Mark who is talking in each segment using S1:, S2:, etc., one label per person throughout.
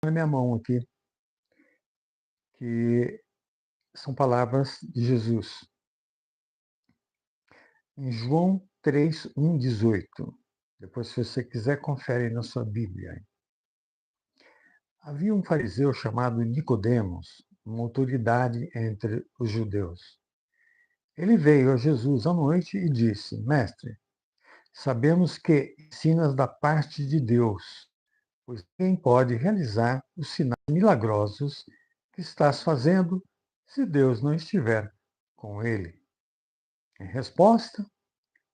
S1: na minha mão aqui, que são palavras de Jesus. Em João 3, 1, 18. Depois, se você quiser, confere na sua Bíblia. Havia um fariseu chamado Nicodemos, uma autoridade entre os judeus. Ele veio a Jesus à noite e disse: Mestre, sabemos que ensinas da parte de Deus, pois ninguém pode realizar os sinais milagrosos que estás fazendo se Deus não estiver com ele. Em resposta,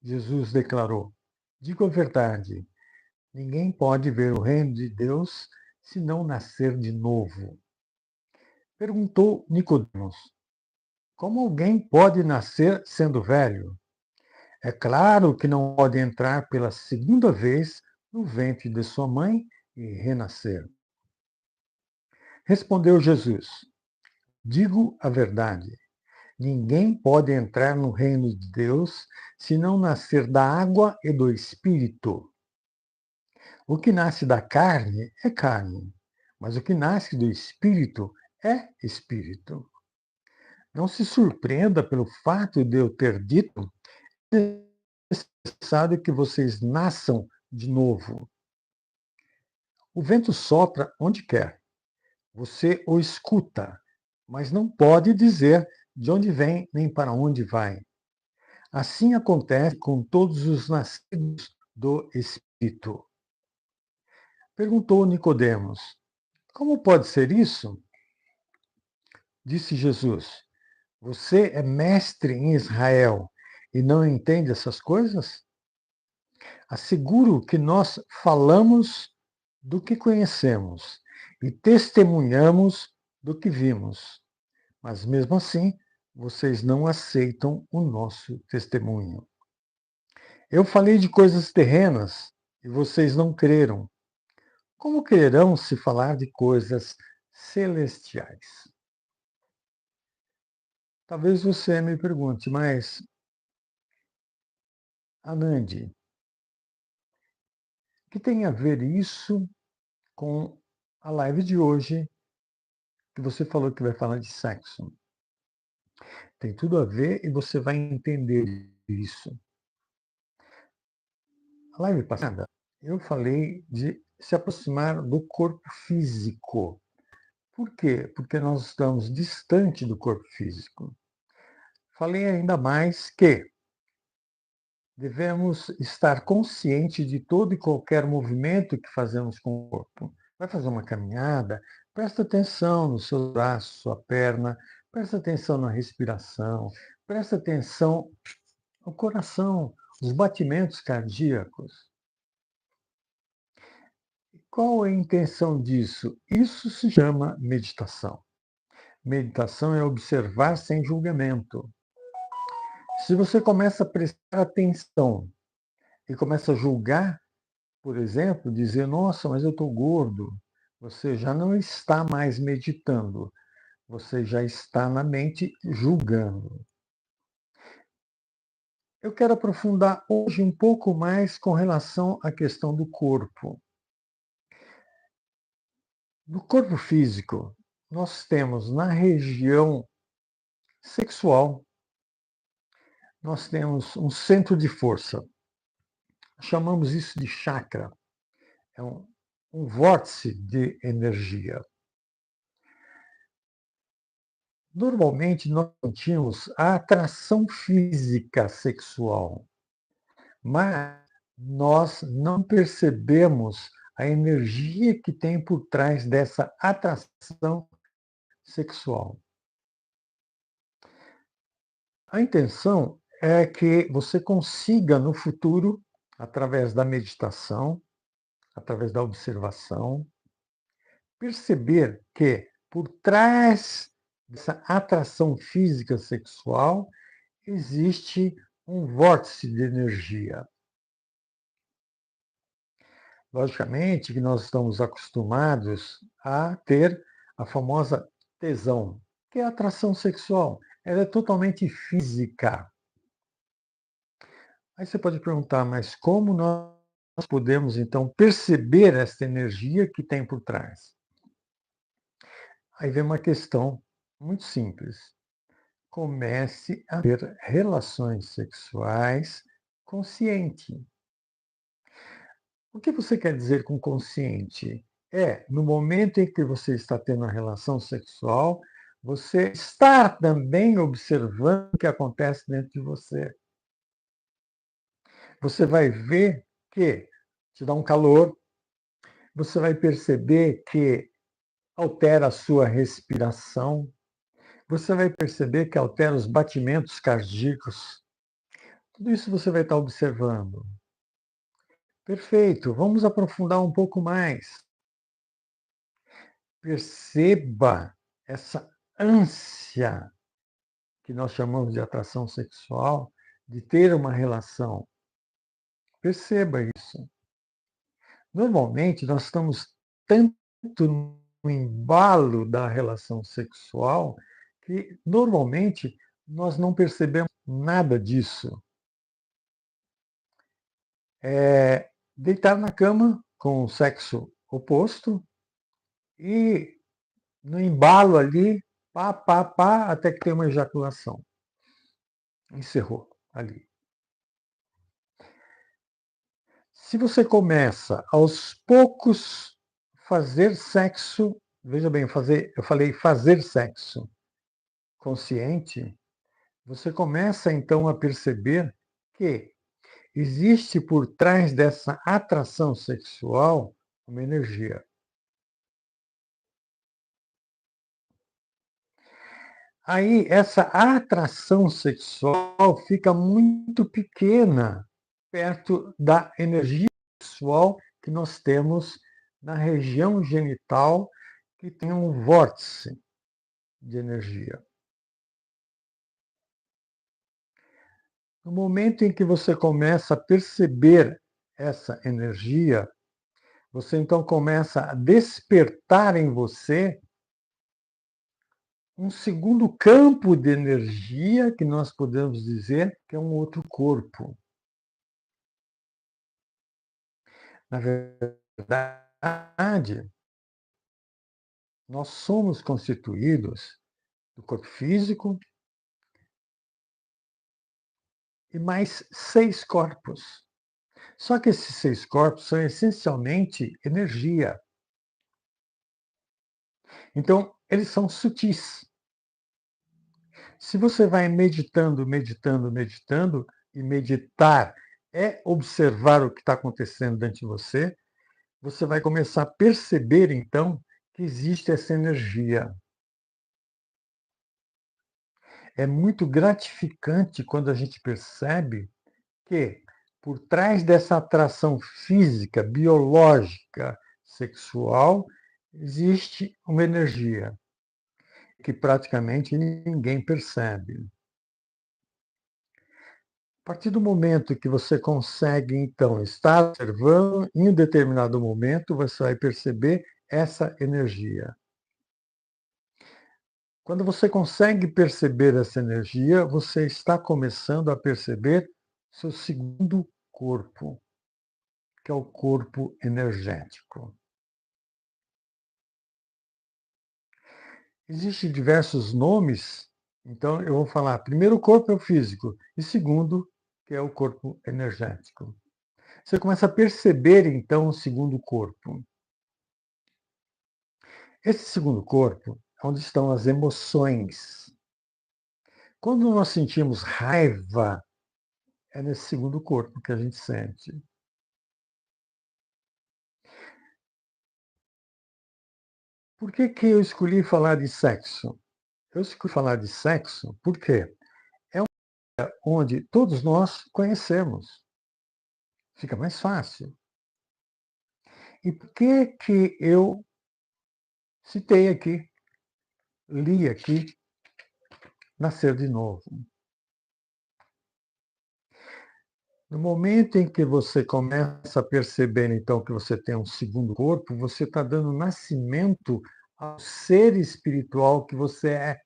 S1: Jesus declarou: Digo a verdade, ninguém pode ver o reino de Deus se não nascer de novo. Perguntou Nicodemos: Como alguém pode nascer sendo velho? É claro que não pode entrar pela segunda vez no ventre de sua mãe e renascer. Respondeu Jesus: Digo a verdade. Ninguém pode entrar no reino de Deus se não nascer da água e do Espírito. O que nasce da carne é carne, mas o que nasce do Espírito é Espírito. Não se surpreenda pelo fato de eu ter dito que é necessário que vocês nasçam de novo. O vento sopra onde quer. Você o escuta, mas não pode dizer de onde vem nem para onde vai. Assim acontece com todos os nascidos do Espírito. Perguntou Nicodemos: Como pode ser isso? Disse Jesus: Você é mestre em Israel e não entende essas coisas? Asseguro que nós falamos do que conhecemos e testemunhamos do que vimos. Mas mesmo assim, vocês não aceitam o nosso testemunho. Eu falei de coisas terrenas e vocês não creram. Como crerão se falar de coisas celestiais? Talvez você me pergunte, mas, Anandi, o que tem a ver isso com a live de hoje, que você falou que vai falar de sexo? Tem tudo a ver e você vai entender isso. A live passada, eu falei de se aproximar do corpo físico. Por quê? Porque nós estamos distante do corpo físico. Falei ainda mais que devemos estar conscientes de todo e qualquer movimento que fazemos com o corpo. Vai fazer uma caminhada, presta atenção no seu braço, sua perna, presta atenção na respiração, presta atenção no coração, os batimentos cardíacos. Qual é a intenção disso? Isso se chama meditação. Meditação é observar sem julgamento. Se você começa a prestar atenção e começa a julgar, por exemplo, dizer, nossa, mas eu estou gordo, você já não está mais meditando, você já está na mente julgando. Eu quero aprofundar hoje um pouco mais com relação à questão do corpo. No corpo físico, nós temos na região sexual, nós temos um centro de força. Chamamos isso de chakra. É um vórtice de energia. Normalmente nós sentimos a atração física sexual, mas nós não percebemos a energia que tem por trás dessa atração sexual. A intenção é que você consiga no futuro, através da meditação, através da observação, perceber que por trás dessa atração física sexual existe um vórtice de energia. Logicamente que nós estamos acostumados a ter a famosa tesão, que é a atração sexual. Ela é totalmente física. Aí você pode perguntar, mas como nós podemos então perceber essa energia que tem por trás? Aí vem uma questão muito simples. Comece a ter relações sexuais consciente. O que você quer dizer com consciente? É, no momento em que você está tendo a relação sexual, você está também observando o que acontece dentro de você. Você vai ver que te dá um calor, você vai perceber que altera a sua respiração, você vai perceber que altera os batimentos cardíacos. Tudo isso você vai estar observando. Perfeito, vamos aprofundar um pouco mais. Perceba essa ânsia que nós chamamos de atração sexual, de ter uma relação. Perceba isso. Normalmente, nós estamos tanto no embalo da relação sexual que, normalmente, nós não percebemos nada disso. Deitar na cama com o sexo oposto e no embalo ali, pá, pá, pá, até que tem uma ejaculação. Encerrou ali. Se você começa aos poucos fazer sexo, veja bem, eu falei fazer sexo consciente, você começa então a perceber que existe por trás dessa atração sexual uma energia. Aí essa atração sexual fica muito pequena perto da energia sexual que nós temos na região genital, que tem um vórtice de energia. No momento em que você começa a perceber essa energia, você então começa a despertar em você um segundo campo de energia, que nós podemos dizer que é um outro corpo. Na verdade, nós somos constituídos do corpo físico e mais 6 corpos. Só que esses 6 corpos são essencialmente energia. Então, eles são sutis. Se você vai meditando, meditando, meditando, e meditar é observar o que está acontecendo dentro de você, você vai começar a perceber, então, que existe essa energia. É muito gratificante quando a gente percebe que, por trás dessa atração física, biológica, sexual, existe uma energia que praticamente ninguém percebe. A partir do momento que você consegue, então, estar observando, em um determinado momento, você vai perceber essa energia. Quando você consegue perceber essa energia, você está começando a perceber seu segundo corpo, que é o corpo energético. Existem diversos nomes, então eu vou falar, primeiro o corpo é o físico, e segundo, que é o corpo energético. Você começa a perceber, então, o segundo corpo. Esse segundo corpo é onde estão as emoções. Quando nós sentimos raiva, é nesse segundo corpo que a gente sente. Por que que eu escolhi falar de sexo? Eu escolhi falar de sexo porque é onde todos nós conhecemos. Fica mais fácil. E por que que eu citei aqui, li aqui, nascer de novo? No momento em que você começa a perceber, então, que você tem um segundo corpo, você está dando nascimento ao ser espiritual que você é.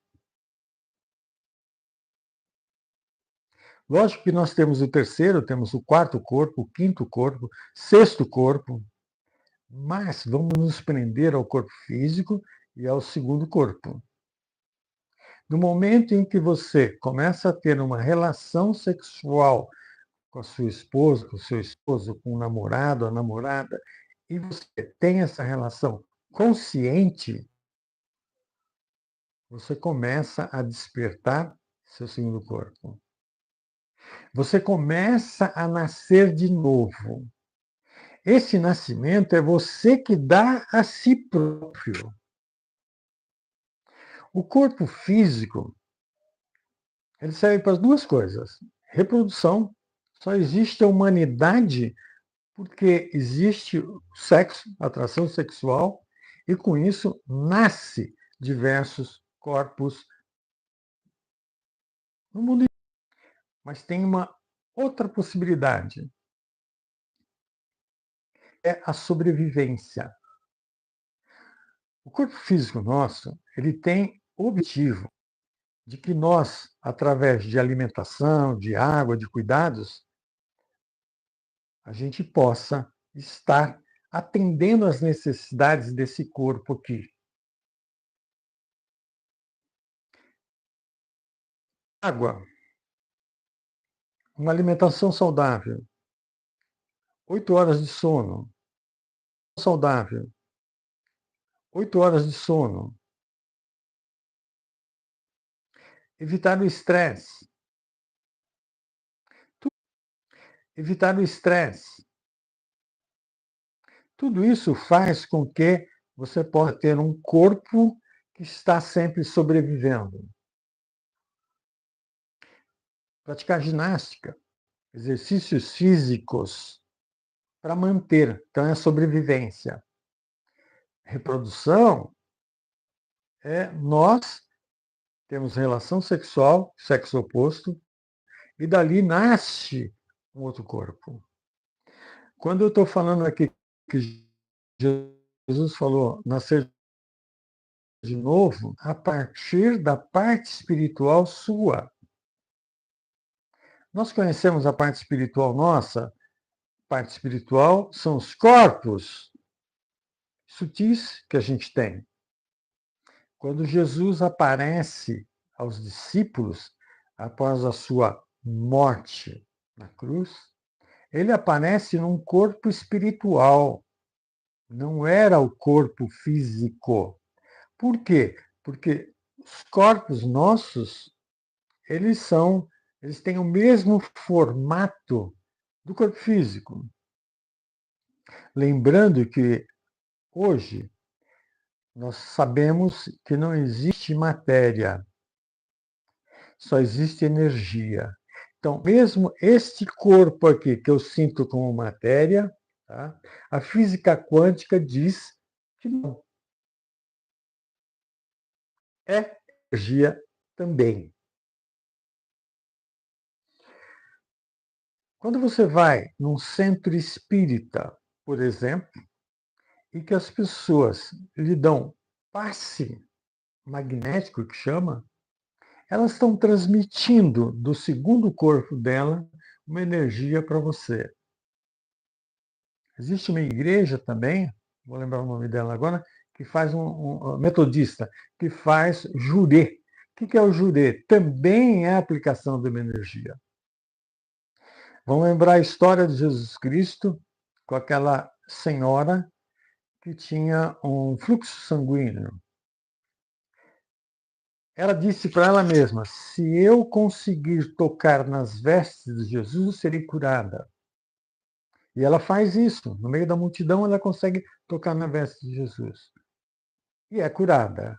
S1: Lógico que nós temos o terceiro, temos o quarto corpo, o quinto corpo, sexto corpo, mas vamos nos prender ao corpo físico e é o segundo corpo. No momento em que você começa a ter uma relação sexual com a sua esposa, com o seu esposo, com o namorado, a namorada, e você tem essa relação consciente, você começa a despertar seu segundo corpo. Você começa a nascer de novo. Esse nascimento é você que dá a si próprio. O corpo físico, ele serve para as duas coisas. Reprodução. Só existe a humanidade porque existe o sexo, atração sexual, e com isso nasce diversos corpos no mundo. Mas tem uma outra possibilidade, é a sobrevivência. O corpo físico nosso, ele tem o objetivo de que nós, através de alimentação, de água, de cuidados, a gente possa estar atendendo às necessidades desse corpo aqui. Água, uma alimentação saudável, 8 horas de sono, saudável, 8 horas de sono, evitar o estresse, evitar o estresse. Tudo isso faz com que você possa ter um corpo que está sempre sobrevivendo. Praticar ginástica, exercícios físicos para manter, então é a sobrevivência. Reprodução é nós temos relação sexual, sexo oposto, e dali nasce um outro corpo. Quando eu estou falando aqui que Jesus falou nascer de novo, a partir da parte espiritual sua. Nós conhecemos a parte espiritual nossa? Parte espiritual são os corpos sutis que a gente tem. Quando Jesus aparece aos discípulos após a sua morte na cruz, ele aparece num corpo espiritual, não era o corpo físico. Por quê? Porque os corpos nossos, eles têm o mesmo formato do corpo físico. Lembrando que hoje nós sabemos que não existe matéria, só existe energia. Então, mesmo este corpo aqui que eu sinto como matéria, tá? A física quântica diz que não. É energia também. Quando você vai num centro espírita, por exemplo, e que as pessoas lhe dão passe magnético, que chama, elas estão transmitindo do segundo corpo dela uma energia para você. Existe uma igreja também, vou lembrar o nome dela agora, que faz um metodista, que faz jurê. O que é o jurê? Também é a aplicação de uma energia. Vamos lembrar a história de Jesus Cristo com aquela senhora que tinha um fluxo sanguíneo. Ela disse para ela mesma: se eu conseguir tocar nas vestes de Jesus, eu serei curada. E ela faz isso. No meio da multidão, ela consegue tocar na veste de Jesus. E é curada.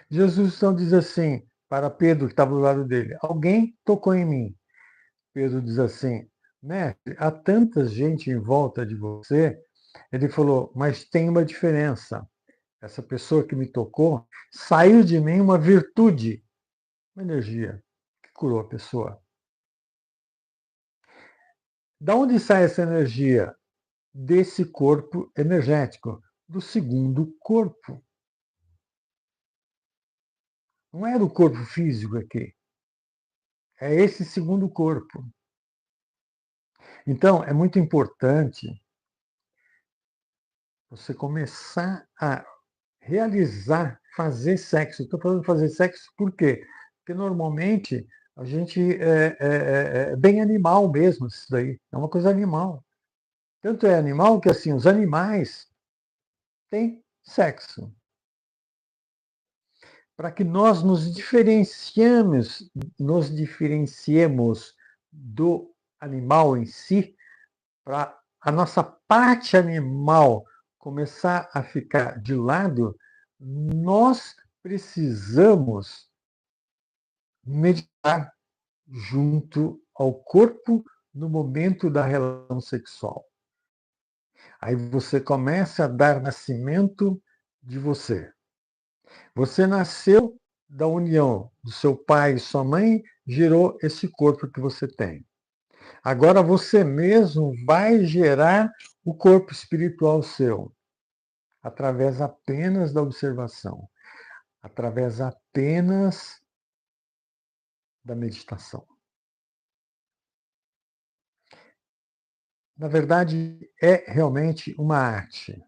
S1: Jesus então diz assim para Pedro, que estava do lado dele: alguém tocou em mim. Pedro diz assim: mestre, há tanta gente em volta de você. Ele falou: mas tem uma diferença. Essa pessoa que me tocou, saiu de mim uma virtude, uma energia que curou a pessoa. Da onde sai essa energia? Desse corpo energético, do segundo corpo. Não é do corpo físico aqui. É esse segundo corpo. Então, é muito importante você começar a realizar, fazer sexo. Estou falando fazer sexo por quê? Porque normalmente a gente é bem animal mesmo isso daí. É uma coisa animal. Tanto é animal que assim, os animais têm sexo. Para que nós nos diferenciemos do animal em si, para a nossa parte animal começar a ficar de lado, nós precisamos meditar junto ao corpo no momento da relação sexual. Aí você começa a dar nascimento de você. Você nasceu da união do seu pai e sua mãe, gerou esse corpo que você tem. Agora você mesmo vai gerar o corpo espiritual seu, através apenas da observação, através apenas da meditação. Na verdade, é realmente uma arte.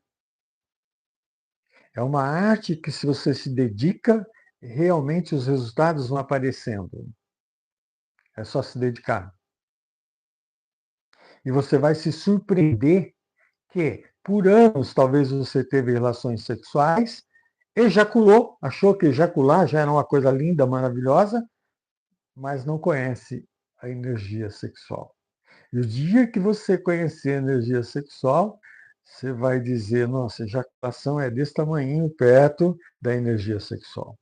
S1: É uma arte que, se você se dedica, realmente os resultados vão aparecendo. É só se dedicar. E você vai se surpreender que, por anos, talvez você teve relações sexuais, ejaculou, achou que ejacular já era uma coisa linda, maravilhosa, mas não conhece a energia sexual. E o dia que você conhecer a energia sexual, você vai dizer, nossa, a ejaculação é desse tamanhinho perto da energia sexual.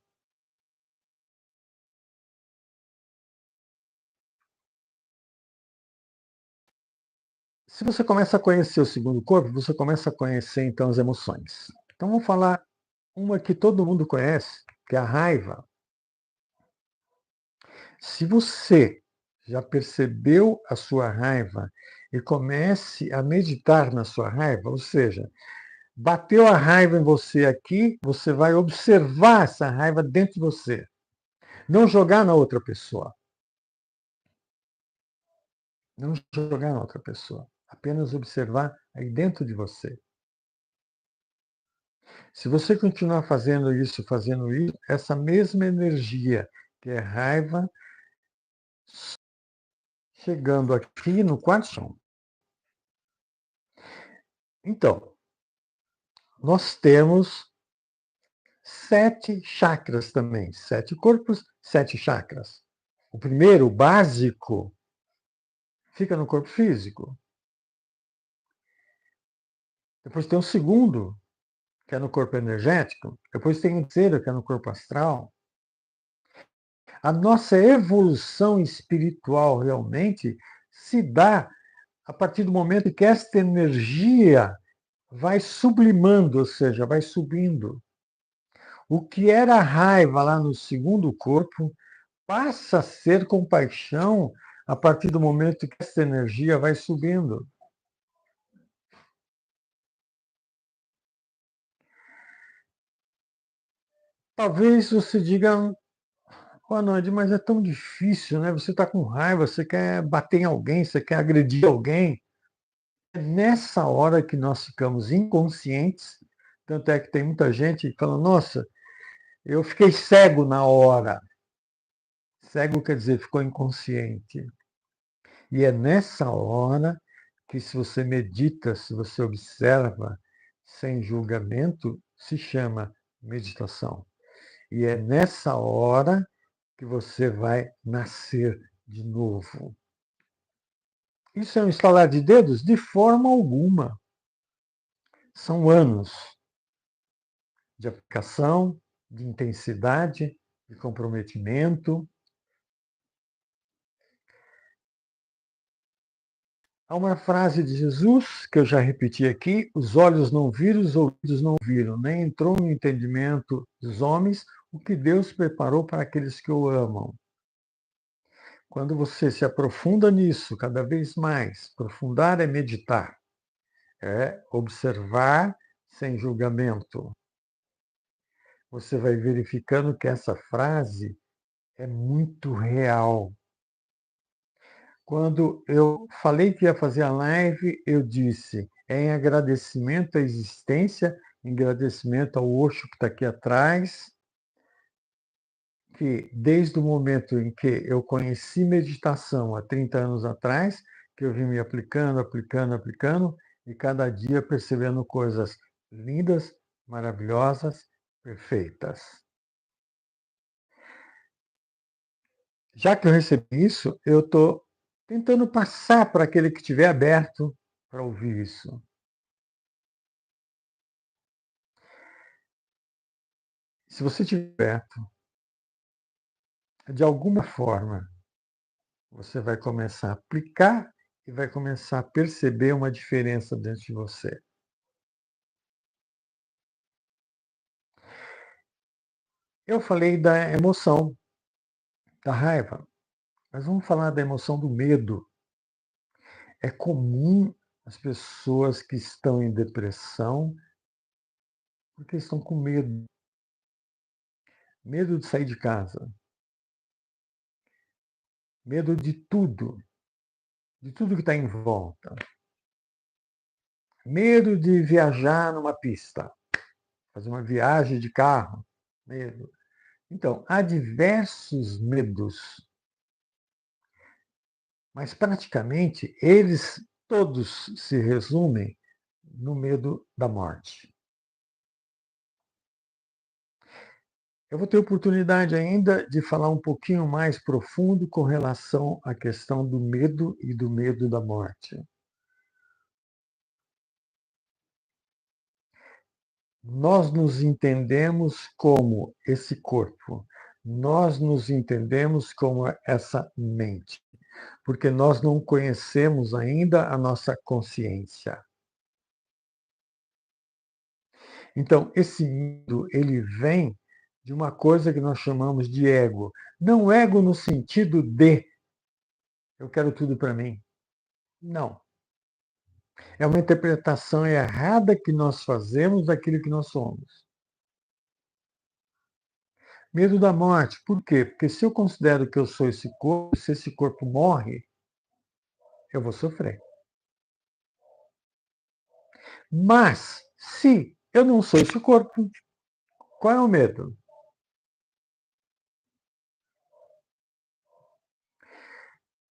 S1: Se você começa a conhecer o segundo corpo, você começa a conhecer então as emoções. Então vamos falar uma que todo mundo conhece, que é a raiva. Se você já percebeu a sua raiva e comece a meditar na sua raiva, ou seja, bateu a raiva em você aqui, você vai observar essa raiva dentro de você. Não jogar na outra pessoa. Não jogar na outra pessoa. Apenas observar aí dentro de você. Se você continuar fazendo isso, essa mesma energia que é raiva, chegando aqui no quarto chão. Então, nós temos 7 chakras também. 7 corpos, 7 chakras. O primeiro, o básico, fica no corpo físico. Depois tem o segundo, que é no corpo energético. Depois tem o terceiro, que é no corpo astral. A nossa evolução espiritual realmente se dá a partir do momento que esta energia vai sublimando, ou seja, vai subindo. O que era raiva lá no segundo corpo passa a ser compaixão a partir do momento que essa energia vai subindo. Talvez você diga, oh, Nandi, mas é tão difícil, né? Você está com raiva, você quer bater em alguém, você quer agredir alguém. É nessa hora que nós ficamos inconscientes, tanto é que tem muita gente que fala, nossa, eu fiquei cego na hora. Cego quer dizer, ficou inconsciente. E é nessa hora que, se você medita, se você observa sem julgamento, se chama meditação. E é nessa hora que você vai nascer de novo. Isso é um estalar de dedos? De forma alguma. São anos de aplicação, de intensidade, de comprometimento. Há uma frase de Jesus, que eu já repeti aqui, os olhos não viram, os ouvidos não viram, nem entrou no entendimento dos homens o que Deus preparou para aqueles que o amam. Quando você se aprofunda nisso cada vez mais, aprofundar é meditar, é observar sem julgamento. Você vai verificando que essa frase é muito real. Quando eu falei que ia fazer a live, eu disse, é em agradecimento à existência em agradecimento ao Osho que está aqui atrás, que desde o momento em que eu conheci meditação há 30 anos atrás, que eu vim me aplicando, aplicando, aplicando, e cada dia percebendo coisas lindas, maravilhosas, perfeitas. Já que eu recebi isso, eu estou tentando passar para aquele que estiver aberto para ouvir isso. Se você estiver aberto, de alguma forma, você vai começar a aplicar e vai começar a perceber uma diferença dentro de você. Eu falei da emoção, da raiva, mas vamos falar da emoção do medo. É comum as pessoas que estão em depressão porque estão com medo. Medo de sair de casa, medo de tudo que está em volta. Medo de viajar numa pista, fazer uma viagem de carro, medo. Então, há diversos medos, mas praticamente eles todos se resumem no medo da morte. Eu vou ter oportunidade ainda de falar um pouquinho mais profundo com relação à questão do medo e do medo da morte. Nós nos entendemos como esse corpo, nós nos entendemos como essa mente, porque nós não conhecemos ainda a nossa consciência. Então, esse medo, ele vem de uma coisa que nós chamamos de ego. Não ego no sentido de eu quero tudo para mim. Não. É uma interpretação errada que nós fazemos daquilo que nós somos. Medo da morte. Por quê? Porque se eu considero que eu sou esse corpo, se esse corpo morre, eu vou sofrer. Mas, se eu não sou esse corpo, qual é o medo?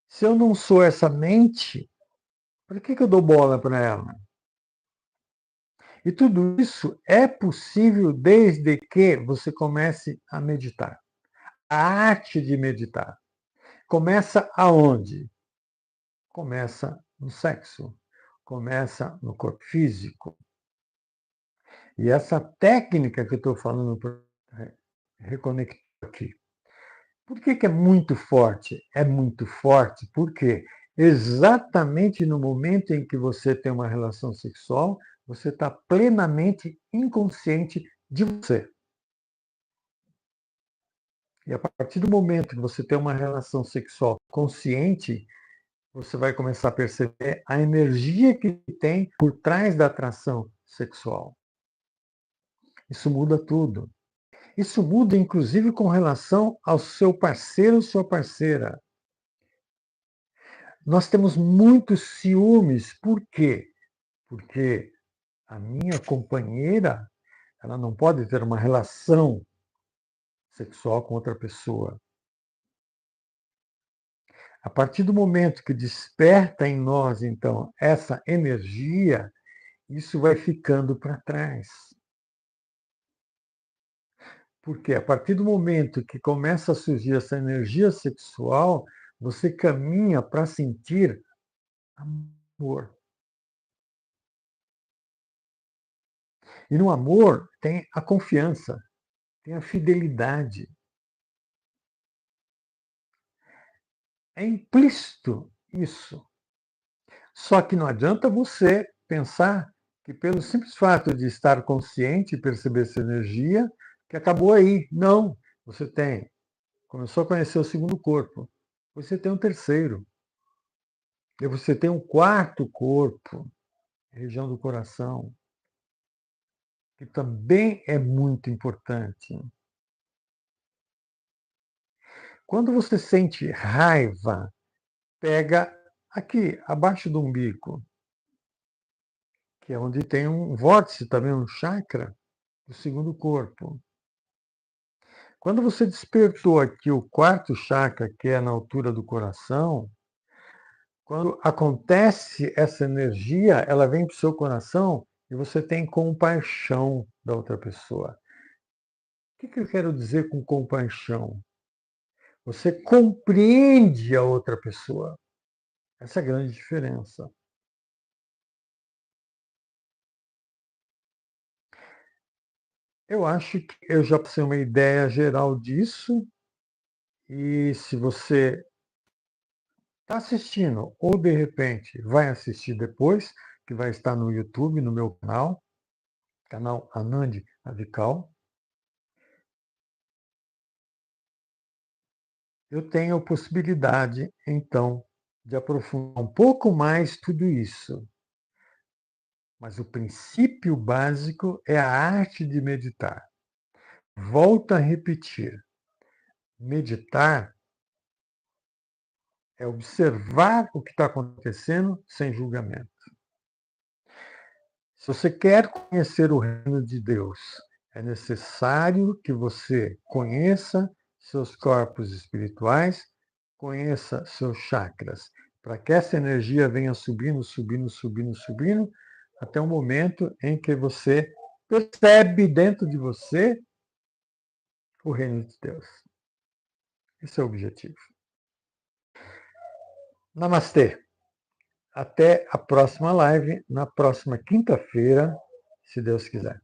S1: Se eu não sou essa mente, por que eu dou bola para ela? E tudo isso é possível desde que você comece a meditar. A arte de meditar. Começa aonde? Começa no sexo. Começa no corpo físico. E essa técnica que eu estou falando para reconectar aqui. Por que é muito forte? É muito forte porque exatamente no momento em que você tem uma relação sexual, você está plenamente inconsciente de você. E a partir do momento que você tem uma relação sexual consciente, você vai começar a perceber a energia que tem por trás da atração sexual. Isso muda tudo. Isso muda, inclusive, com relação ao seu parceiro ou sua parceira. Nós temos muitos ciúmes. Por quê? Porque a minha companheira, ela não pode ter uma relação sexual com outra pessoa. A partir do momento que desperta em nós, então, essa energia, isso vai ficando para trás. Porque a partir do momento que começa a surgir essa energia sexual, você caminha para sentir amor. E no amor tem a confiança, tem a fidelidade. É implícito isso. Só que não adianta você pensar que pelo simples fato de estar consciente e perceber essa energia, que acabou aí. Não. Você tem. Começou a conhecer o segundo corpo. Você tem um terceiro. E você tem um quarto corpo, região do coração, que também é muito importante. Quando você sente raiva, pega aqui, abaixo do umbigo. que é onde tem um vórtice também, um chakra do segundo corpo. Quando você despertou aqui o quarto chakra, que é na altura do coração, quando acontece essa energia, ela vem para o seu coração e você tem compaixão da outra pessoa. O que eu quero dizer com compaixão? Você compreende a outra pessoa. Essa é a grande diferença. Eu acho que eu já passei uma ideia geral disso, e se você está assistindo ou de repente vai assistir depois, que vai estar no YouTube, no meu canal Anand Avical, eu tenho a possibilidade, então, de aprofundar um pouco mais tudo isso. Mas o princípio básico é a arte de meditar. Volto a repetir: meditar é observar o que está acontecendo sem julgamento. Se você quer conhecer o reino de Deus, é necessário que você conheça seus corpos espirituais, conheça seus chakras, para que essa energia venha subindo, subindo, subindo, subindo, até o momento em que você percebe dentro de você o reino de Deus. Esse é o objetivo. Namastê. Até a próxima live, na próxima quinta-feira, se Deus quiser.